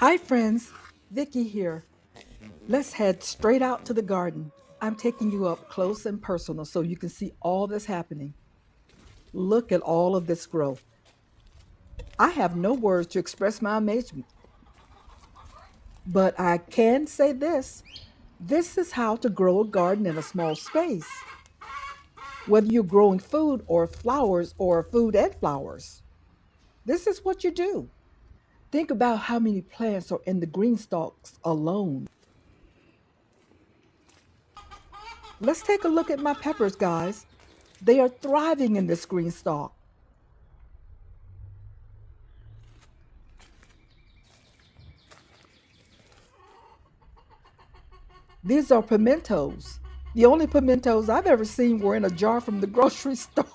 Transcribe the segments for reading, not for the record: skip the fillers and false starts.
Hi friends, Vicky here. Let's head straight out to the garden. I'm taking you up close and personal so you can see all that's happening. Look at all of this growth. I have no words to express my amazement, but I can say this. This is how to grow a garden in a small space. Whether you're growing food and flowers, this is what you do. Think about how many plants are in the green stalks alone. Let's take a look at my peppers, guys. They are thriving in this green stalk. These are pimentos. The only pimentos I've ever seen were in a jar from the grocery store.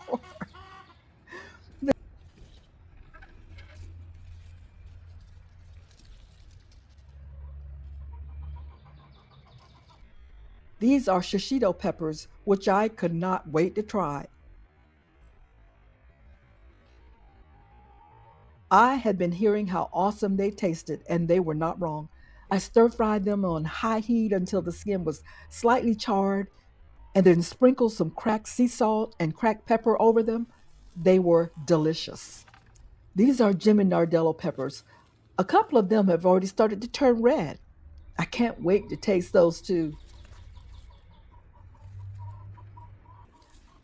These are shishito peppers, which I could not wait to try. I had been hearing how awesome they tasted, and they were not wrong. I stir fried them on high heat until the skin was slightly charred, and then sprinkled some cracked sea salt and cracked pepper over them. They were delicious. These are Jimmy Nardello peppers. A couple of them have already started to turn red. I can't wait to taste those too.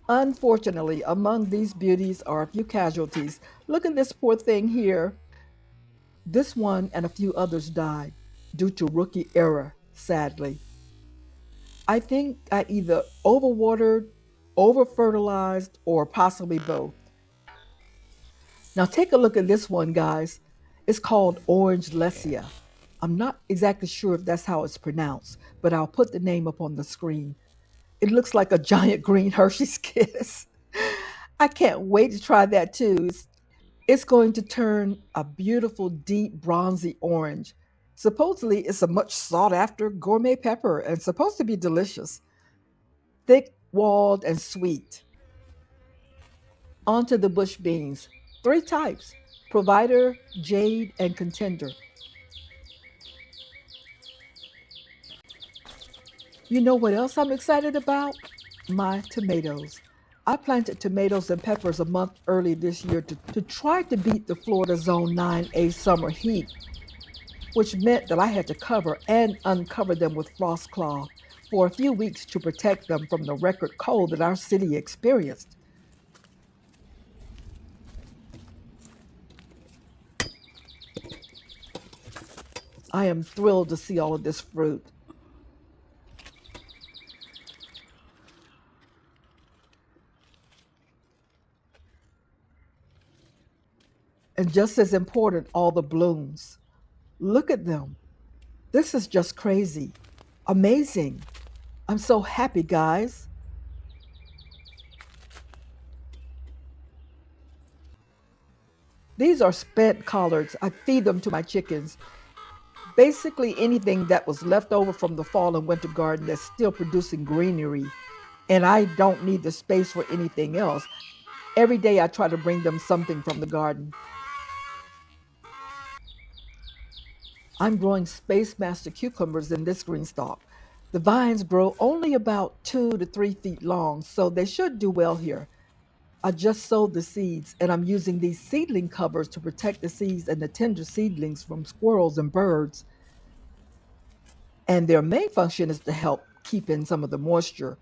Unfortunately, among these beauties are a few casualties. Look at this poor thing here. This one and a few others died due to rookie error, sadly. I think I either overwatered, over fertilized, or possibly both. Now take a look at this one, guys. It's called Orange Lesia. I'm not exactly sure if that's how it's pronounced, but I'll put the name up on the screen. It looks like a giant green Hershey's Kiss. I can't wait to try that too. It's going to turn a beautiful, deep, bronzy orange. Supposedly, it's a much sought after gourmet pepper and supposed to be delicious, thick walled and sweet. Onto the bush beans. Three types: provider, jade, and contender. You know what else I'm excited about? My tomatoes. I planted tomatoes and peppers a month early this year to try to beat the Florida Zone 9A summer heat, which meant that I had to cover and uncover them with frost cloth for a few weeks to protect them from the record cold that our city experienced. I am thrilled to see all of this fruit. And just as important, all the blooms. Look at them. This is just crazy. Amazing. I'm so happy, guys. These are spent collards. I feed them to my chickens. Basically, anything that was left over from the fall and winter garden that's still producing greenery. And I don't need the space for anything else. Every day I try to bring them something from the garden. I'm growing Space Master cucumbers in this green stalk. The vines grow only about 2 to 3 feet long, so they should do well here. I just sowed the seeds, and I'm using these seedling covers to protect the seeds and the tender seedlings from squirrels and birds. And their main function is to help keep in some of the moisture.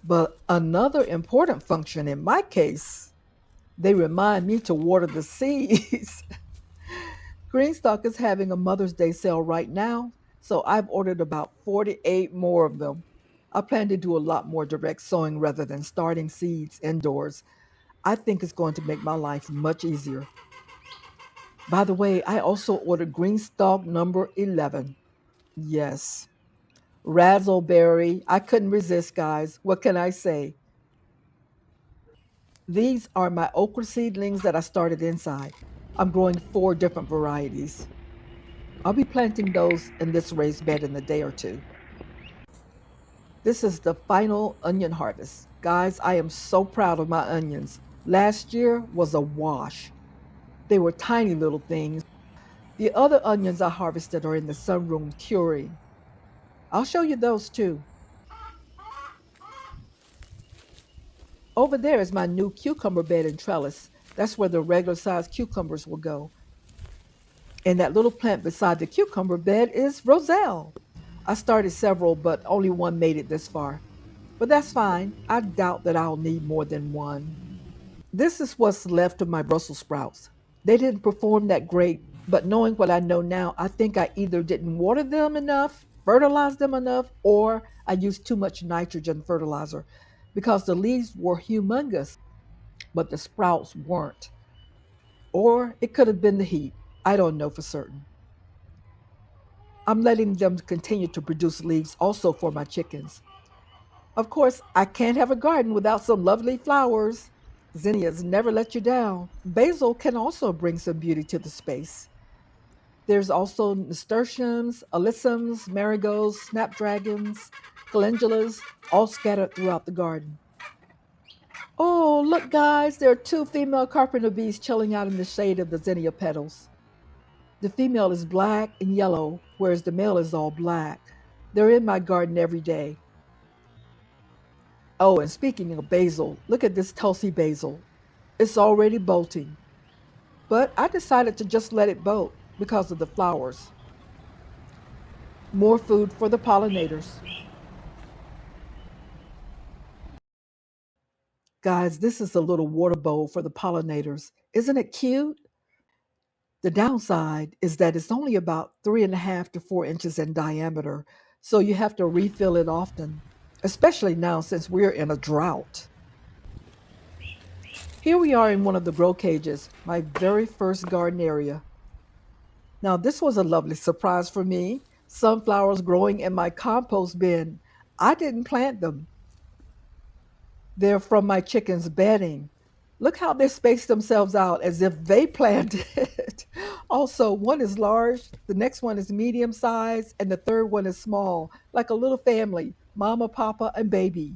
But another important function in my case, they remind me to water the seeds. GreenStalk is having a Mother's Day sale right now, so I've ordered about 48 more of them. I plan to do a lot more direct sowing rather than starting seeds indoors. I think it's going to make my life much easier. By the way, I also ordered GreenStalk number 11. Yes, razzleberry. I couldn't resist, guys. What can I say? These are my okra seedlings that I started inside. I'm growing 4 different varieties. I'll be planting those in this raised bed in a day or two. This is the final onion harvest. Guys, I am so proud of my onions. Last year was a wash. They were tiny little things, The other onions I harvested are in the sunroom curing. I'll show you those too. Over there is my new cucumber bed and trellis. That's where the regular sized cucumbers will go. And that little plant beside the cucumber bed is Roselle. I started several, but only one made it this far. But that's fine. I doubt that I'll need more than one. This is what's left of my Brussels sprouts. They didn't perform that great, but knowing what I know now, I think I either didn't water them enough, fertilize them enough, or I used too much nitrogen fertilizer because the leaves were humongous, but the sprouts weren't. Or it could have been the heat. I don't know for certain. I'm letting them continue to produce leaves also for my chickens. Of course, I can't have a garden without some lovely flowers. Zinnias never let you down. Basil can also bring some beauty to the space. There's also nasturtiums, alyssums, marigolds, snapdragons, calendulas, all scattered throughout the garden. Oh, look, guys, there are two female carpenter bees chilling out in the shade of the zinnia petals. The female is black and yellow, whereas the male is all black. They're in my garden every day. Oh, and speaking of basil, look at this Tulsi basil. It's already bolting. But I decided to just let it bolt because of the flowers. More food for the pollinators. Guys, this is a little water bowl for the pollinators. Isn't it cute? The downside is that it's only about 3.5 to 4 inches in diameter, so you have to refill it often, especially now since we're in a drought. Here we are in one of the grow cages, my very first garden area. Now, this was a lovely surprise for me. Sunflowers growing in my compost bin. I didn't plant them. They're from my chickens' bedding. Look how they space themselves out as if they planted it. Also, one is large, the next one is medium size, and the third one is small, like a little family, mama, papa, and baby.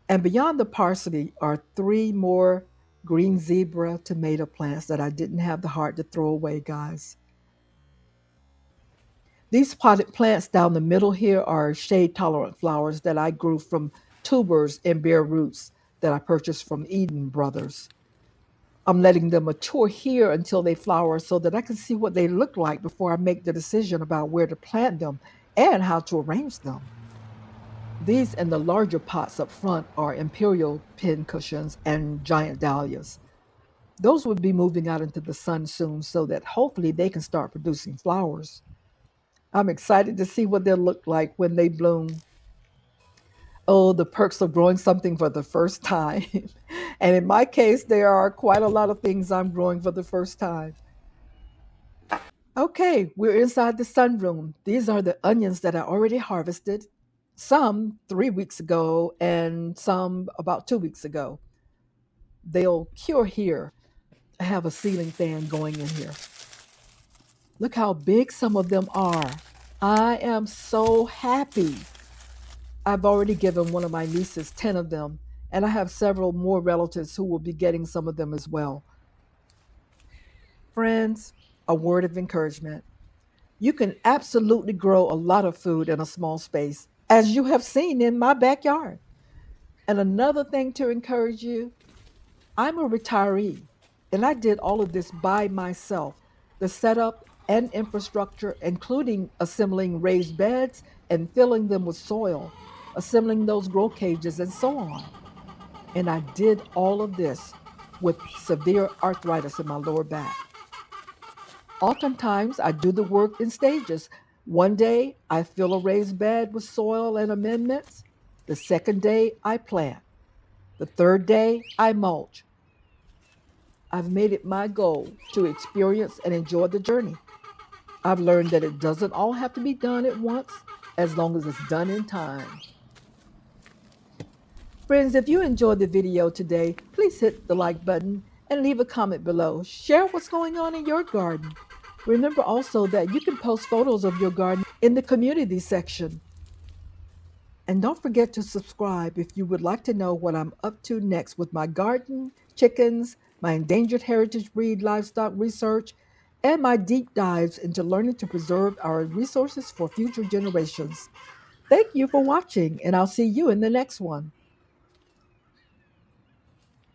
And beyond the parsley are three more green zebra tomato plants that I didn't have the heart to throw away, guys. These potted plants down the middle here are shade-tolerant flowers that I grew from tubers and bare roots that I purchased from Eden Brothers. I'm letting them mature here until they flower so that I can see what they look like before I make the decision about where to plant them and how to arrange them. These and the larger pots up front are imperial pincushions and giant dahlias. Those would be moving out into the sun soon so that hopefully they can start producing flowers. I'm excited to see what they'll look like when they bloom. Oh, the perks of growing something for the first time. And in my case, there are quite a lot of things I'm growing for the first time. Okay, we're inside the sunroom. These are the onions that I already harvested, some 3 weeks ago and some about 2 weeks ago. They'll cure here. I have a ceiling fan going in here. Look how big some of them are. I am so happy. I've already given one of my nieces 10 of them, and I have several more relatives who will be getting some of them as well. Friends, a word of encouragement. You can absolutely grow a lot of food in a small space, as you have seen in my backyard. And another thing to encourage you, I'm a retiree, and I did all of this by myself. The setup and infrastructure, including assembling raised beds and filling them with soil, assembling those grow cages, and so on. And I did all of this with severe arthritis in my lower back. Oftentimes, I do the work in stages. One day, I fill a raised bed with soil and amendments. The second day, I plant. The third day, I mulch. I've made it my goal to experience and enjoy the journey. I've learned that it doesn't all have to be done at once, as long as it's done in time. Friends, if you enjoyed the video today, please hit the like button and leave a comment below. Share what's going on in your garden. Remember also that you can post photos of your garden in the community section. And don't forget to subscribe if you would like to know what I'm up to next with my garden, chickens, my endangered heritage breed livestock research, and my deep dives into learning to preserve our resources for future generations. Thank you for watching, and I'll see you in the next one.